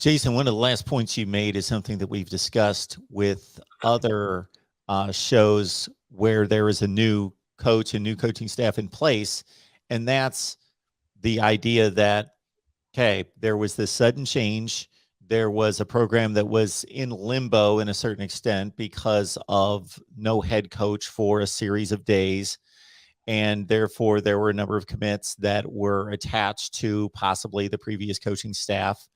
Jason, one of the last points you made is something that we've discussed with other shows where there is a new coach and new coaching staff in place. And that's the idea that, okay, there was this sudden change. There was a program that was in limbo in a certain extent because of no head coach for a series of days. And therefore, there were a number of commits that were attached to possibly the previous coaching staff.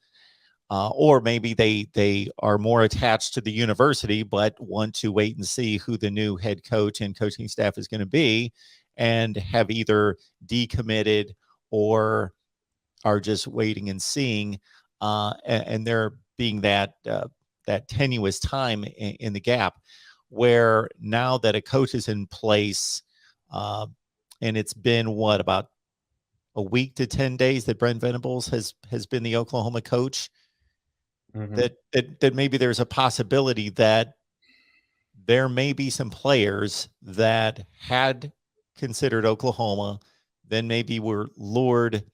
Or maybe they are more attached to the university, but want to wait and see who the new head coach and coaching staff is going to be, and have either decommitted or are just waiting and seeing. And there being that tenuous time in the gap, where now that a coach is in place, and it's been what, about a week to 10 days that Brent Venables has been the Oklahoma coach. That maybe there's a possibility that there may be some players that had considered Oklahoma, then maybe were lured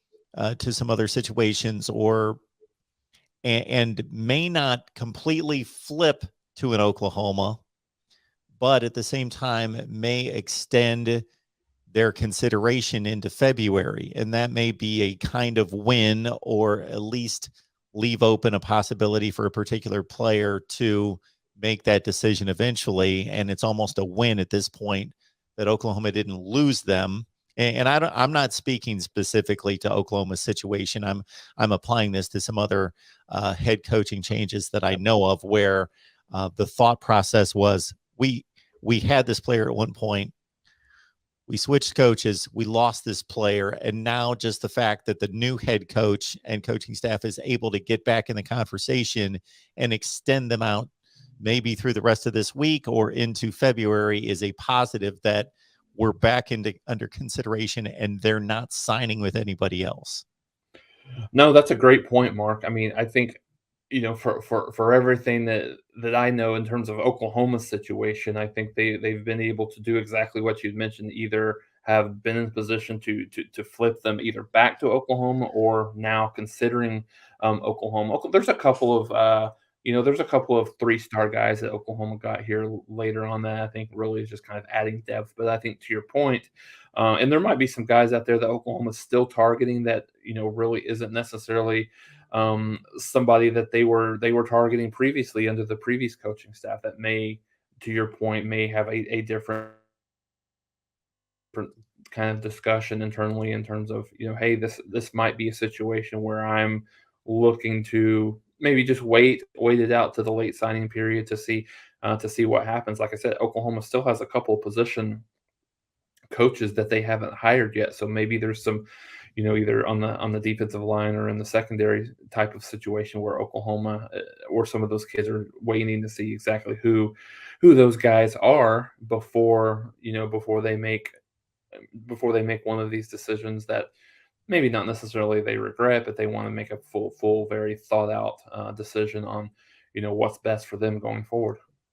to some other situations, or and may not completely flip to an Oklahoma, but at the same time may extend their consideration into February. And that may be a kind of win, or at least leave open a possibility for a particular player to make that decision eventually. And it's almost a win at this point that Oklahoma didn't lose them. And I'm not speaking specifically to Oklahoma's situation. I'm applying this to some other head coaching changes that I know of, where the thought process was, we had this player at one point, we switched coaches, we lost this player, and now just the fact that the new head coach and coaching staff is able to get back in the conversation and extend them out maybe through the rest of this week or into February is a positive, that we're back under consideration and they're not signing with anybody else. No, that's a great point, Mark. I mean, I think, for everything that I know in terms of Oklahoma's situation, I think they've been able to do exactly what you'd mentioned. Either have been in position to flip them either back to Oklahoma, or now considering Oklahoma. There's a couple of 3-star guys that Oklahoma got here later on that I think really is just kind of adding depth. But I think, to your point, and there might be some guys out there that Oklahoma's still targeting that really isn't necessarily somebody that they were targeting previously under the previous coaching staff, that may, to your point, may have a different kind of discussion internally in terms of, hey, this might be a situation where I'm looking to maybe just wait it out to the late signing period to see what happens. Like I said, Oklahoma still has a couple of position coaches that they haven't hired yet, so maybe there's some, either on the defensive line or in the secondary type of situation where Oklahoma or some of those kids are waiting to see exactly who those guys are before they make one of these decisions that maybe not necessarily they regret, but they want to make a full, very thought out decision on what's best for them going forward.